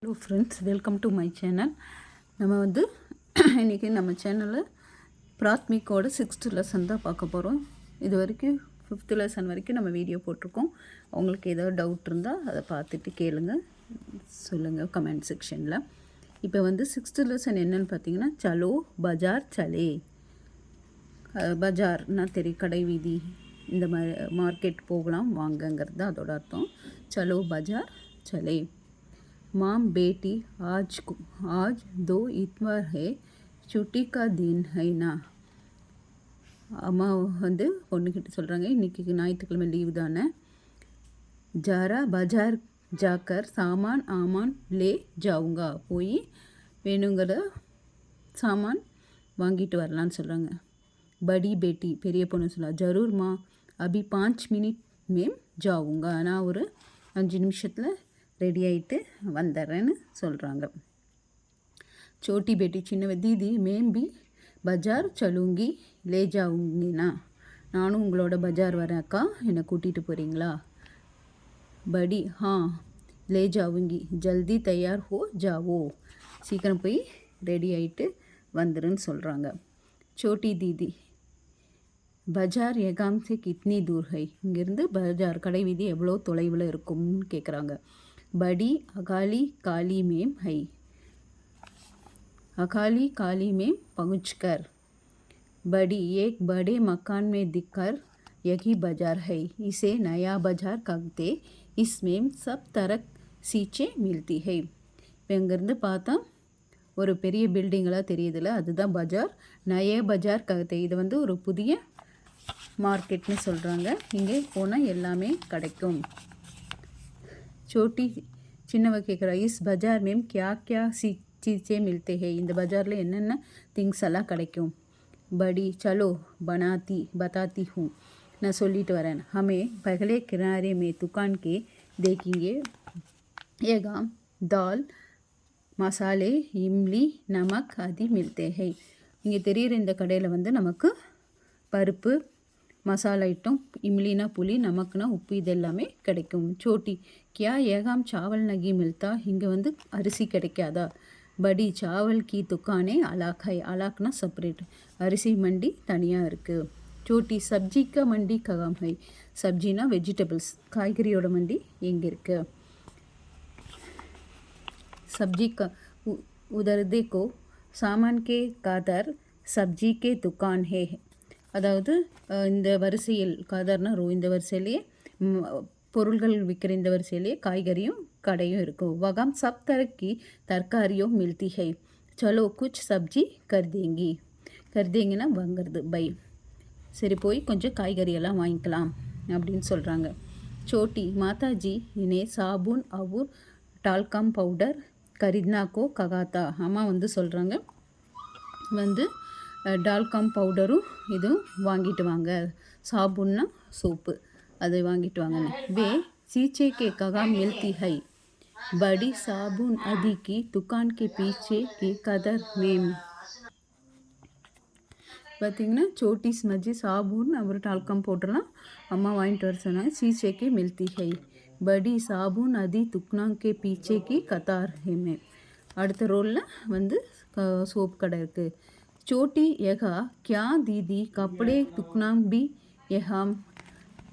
Hello friends, welcome to my channel. நம்ம இன்றைக்கி நம்ம சேனலில் பிராத்மிக்கோட 6th லெசன் தான் பார்க்க போகிறோம். இது வரைக்கும் 5th லெசன் வரைக்கும் நம்ம வீடியோ போட்டிருக்கோம். உங்களுக்கு ஏதாவது டவுட் இருந்தால் அதை பார்த்துட்டு கேளுங்க, சொல்லுங்கள் கமெண்ட் செக்ஷனில். இப்போ 6th லெசன் என்னென்னு பார்த்தீங்கன்னா, சலோ பஜார் சலே. பஜார்னால் தெரியும், கடை வீதி, இந்த மாதிரி மார்க்கெட் போகலாம் வாங்கங்கிறது தான் அதோட அர்த்தம். சலோ பஜார் சலே. माम बेटी आज दो इतवार है, छुट्टी का दिन है ना. அம்மா பொண்ணுக்கிட்ட சொல்கிறாங்க, இன்றைக்கி ஞாயிற்றுக்கிழமை லீவு தானே. ஜாரா பஜார் ஜாக்கர் சாமான் ஆமான் லே ஜாவுங்கா, போய் வேணுங்கிற சாமான் வாங்கிட்டு வரலான்னு சொல்கிறாங்க. படி பேட்டி பெரிய பொண்ணு சொல்லலாம், ஜரூர் மா அபி 5 மினிட் மேம் ஜாவுங்கா, நான் ஒரு 5 நிமிஷத்தில் ரெடி ஆகிட்டு வந்துடுறேன்னு சொல்கிறாங்க. சோட்டி பேட்டி சின்ன தீதி மேம் பி பஜார் சலுங்கி லே ஜாவுங்கினா, நானும் உங்களோட பஜார் வரேன் அக்கா, என்னை கூட்டிகிட்டு போகிறீங்களா. படி லே ஜாவுங்கி, ஜல்தி தயார் ஹோ ஜாவோ, சீக்கிரம் போய் ரெடி ஆகிட்டு வந்துருன்னு சொல்கிறாங்க. சோட்டி தீதி பஜார் எகாம் சே கிட்னி தூர் ஹை, இங்கேருந்து பஜார் கடை வீதி எவ்வளோ தொலைவில் இருக்கும்னு கேட்குறாங்க. बड़ी अकाली काली में है, अकाली काली में पहुंचकर बड़ी एक बड़े मकान में दिखकर यही बाजार है, इसे नया बाजार कहते, इसमें सब तरह चीज़ें मिलती है. இப்போ இங்கேருந்து பார்த்தா ஒரு பெரிய பில்டிங்கெலாம் தெரியுதுல்ல, அதுதான் பஜார். நய பஜார் ககத்தை, இது ஒரு புதிய மார்க்கெட்னு சொல்கிறாங்க. இங்கே போனால் எல்லாமே கிடைக்கும். छोटी சின்னவ கேட்குறா, இஸ் பஜார் மேம் கியா கியா சீச்சே மில்தே ஹே, இந்த பஜாரில் என்னென்ன திங்ஸ் எல்லாம் கிடைக்கும். படி சலோ பதாத்தி ஹூ, நான் சொல்லிட்டு வரேன். ஹமே பகலே கினாரே மே துக்கான் கே தேக்கிங்கே, ஏகாம் தால் மசாலே இம்லி நமக் ஆதி மில்தே ஹே, இங்கே தெரிகிற இந்த கடையில் நமக்கு பருப்பு, மசாலா ஐட்டம், இம்லினா புளி, நமக்குனா உப்பு, இதெல்லாமே கிடைக்கும். சோட்டி கியா ஏகாம் சாவல் நகி மில்தா, இங்கே அரிசி கிடைக்காதா. படி சாவல் கி துக்கானே அலாக் ஹை, அலாக்னா செப்பரேட், அரிசி மண்டி தனியாக இருக்குது. சோட்டி சப்ஜி கா மண்டி ககாம் ஹை, சப்ஜினா வெஜிடபிள்ஸ், காய்கறியோட மண்டி எங்கே இருக்குது. சப்ஜி கா உதர் தேக்கோ சாமான் கே காதர் சப்ஜி கே துக்கான் ஹே, அதாவது இந்த வரிசையில் காதர்னா இந்த வரிசையிலேயே பொருள்கள் விற்கிற இந்த வரிசையிலேயே காய்கறியும் கடையும் இருக்கும். வகாம் சப் தரக்கி தர்காரியோ மில்தி ஹை, சலோ குச் சப்ஜி கர்தேங்கினா வாங்கிறது, பை, சரி போய் கொஞ்சம் காய்கறியெல்லாம் வாங்கிக்கலாம் அப்படின்னு சொல்கிறாங்க. சோட்டி மாதாஜி இனே சாபுன் அவுர் டால்கம் பவுடர் கரித்னாக்கோ ககாத்தா, அம்மா சொல்கிறாங்க டால்கம் பவுடரும் இதுவும் வாங்கிட்டு வாங்க, சாபுன்னா சோப்பு, அதை வாங்கிட்டு வாங்கன்னு. வே சீச்சே கே ககா மில்தி ஹை, படி சாபுன் அதி கி துக்கான் கே பீச்சே கி கதர் மேம். பார்த்திங்கன்னா சோட்டி ஸ்மஜ்ஜி சாபுன் அவர் டால்கம் பவுடர்லாம் அம்மா வாங்கிட்டு வர சொன்னாங்க. சீச்சே கே மில்தி ஹை, படி சாபுன் அதி துக்னாங் கே பீச்சே கி கதார் ஹே மேம். அடுத்த ரோலில் சோப் கடை இருக்குது. சோட்டி ஏகா கியா தீதி கப்படே துக்னாம் பி ஏகாம்,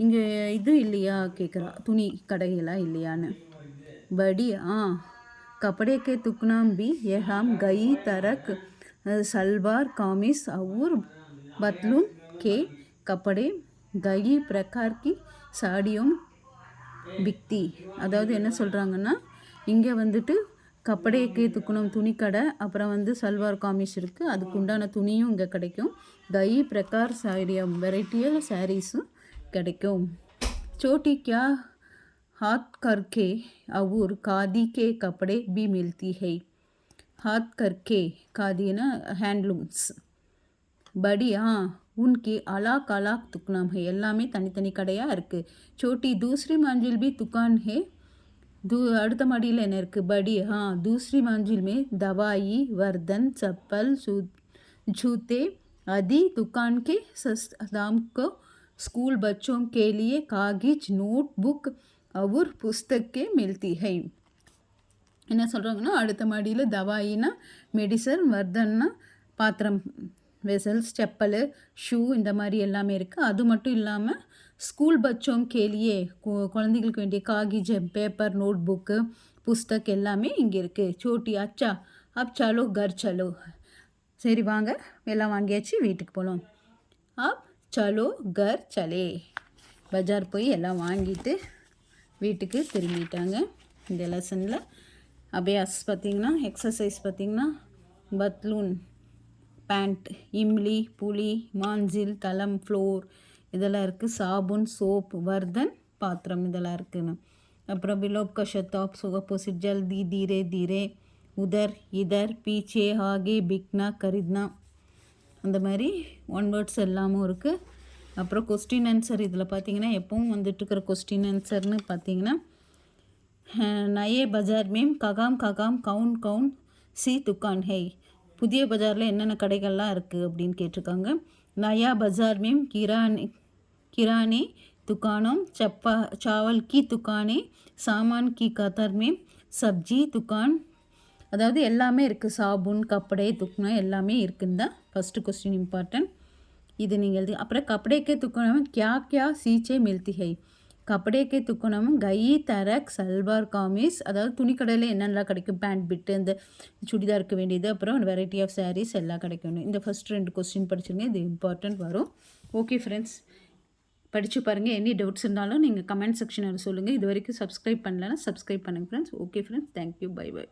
இங்கே இது இல்லையா கேட்குறா, துணி கடையெல்லாம் இல்லையான்னு. படி கப்படே கே துக்னாம் பி ஏகாம் கை தரக் சல்வார் காமிஸ் அவுர் பத்லூன் கே கப்படே கை பிரகார் கி சாடியும் பிக்தி, அதாவது என்ன சொல்கிறாங்கன்னா, இங்கே கப்படைக்கு துக்குணும் துணி கடை, அப்புறம் சல்வார் காமிஸ் இருக்குது, அதுக்கு உண்டான துணியும் இங்கே கிடைக்கும். கை பிரகார் சாரியா வெரைட்டியாக சாரீஸும் கிடைக்கும். சோட்டி கியா ஹாத் கர்கே அவுர் காதி கே கப்படே பி மில்தி ஹை, ஹாத் கர்கே காதினா ஹேண்ட்லூம்ஸ். படி உன்கி அலாக் அலாக் துக்னாம் ஹை, எல்லாமே தனித்தனி கடையாக இருக்குது. சோட்டி தூசரி மஞ்சில் பி துக்கான் ஹே, அடுத்த மாடியில் என்ன இருக்குது. படி दूसरी मंजिल में दवाई वर्धन चप्पल जूते आदि दुकान के दाम को स्कूल बच्चों के लिए कागज नोटबुक और पुस्तकें मिलती है. என்ன சொல்கிறாங்கன்னா, அடுத்த மாடியில் தவாயினா மெடிசன், வர்தன்னா பாத்திரம், வெசல்ஸ், செப்பல், ஷூ இந்த மாதிரி எல்லாமே இருக்குது. அது மட்டும் இல்லாமல் ஸ்கூல் பச்சோம் கேலியே குழந்தைகளுக்கு வேண்டிய காகிஜம், பேப்பர், நோட் புக்கு, புஸ்தக் எல்லாமே இங்கே இருக்குது. சோட்டி அச்சா அப் சலோ கர் சலோ. சரி வாங்க, எல்லாம் வாங்கியாச்சு, வீட்டுக்கு போகலாம். அப் சலோ கர் சலே. பஜார் போய் எல்லாம் வாங்கிட்டு வீட்டுக்கு திரும்பிட்டாங்க. இந்த லெசனில் அபியாஸ் பார்த்திங்கன்னா, எக்ஸசைஸ் பார்த்திங்கன்னா, பத்லூன், பேண்ட், இம்லி, புளி, மாஞ்சில், தலம், ஃப்ளோர் இதெல்லாம் இருக்குது. சாபுன், சோப், வர்தன், பாத்திரம் இதெல்லாம் இருக்குன்னு. அப்புறம் பிலோப் का शताब अपोजिट जल्दी, धीरे धीरे, उधर इधर, पीछे, आगे, बिकना, खरीदना அந்த மாதிரி ஒன் வேர்ட்ஸ் எல்லாமும் இருக்குது. அப்புறம் கொஸ்டின் ஆன்சர் இதில் பார்த்தீங்கன்னா எப்பவும் வந்துட்டுருக்கிற கொஸ்டின் ஆன்சர்னு பார்த்தீங்கன்னா, நயே பஜார் மேம் ககாம் ககாம் கவுன் கவுன் சி துக்கான் ஹை. புதிய பஜாரில் என்னென்ன கடைகள்லாம் இருக்குது அப்படின்னு கேட்டிருக்காங்க. நயா பஜார் மேம் கிரானே दुकानों, चावल की दुकानें, सामान की कतार में सब्जी दुकान. அதாவது எல்லாமே இருக்குது. சாபுன், கப்படை, துக்னா எல்லாமே இருக்குன்னு தான் ஃபஸ்ட்டு கொஸ்டின் இம்பார்ட்டன்ட். இது நீங்கள் எழுதி. அப்புறம் கப்படே கே துக்கானம் கியா கியா சீச்சே மில்தி ஹை. கப்படே கே துக்கானம் கை, தரக், சல்வார் காமீஸ், அதாவது துணிக்கடையில் என்னென்னலாம் கிடைக்கும், பேண்ட் பிட்டு, இந்த சுடிதாருக்கு வேண்டியது, அப்புறம் வெரைட்டி ஆஃப் சாரீஸ் எல்லாம் கிடைக்கும். இந்த ஃபஸ்ட் 2 கொஸ்டின் படிச்சுருங்க, இது இம்பார்ட்டன்ட் வரும். ஓகே ஃப்ரெண்ட்ஸ், படித்து பாருங்கள். எனி டவுட்ஸ் இருந்தாலும் நீங்கள் கமெண்ட் செக்ஷனில் சொல்லுங்கள். இது வரைக்கும் சப்ஸ்கிரைப் பண்ணலன்னா சப்ஸ்கிரைப் பண்ணுங்கள் friends. Okay friends, thank you, bye by.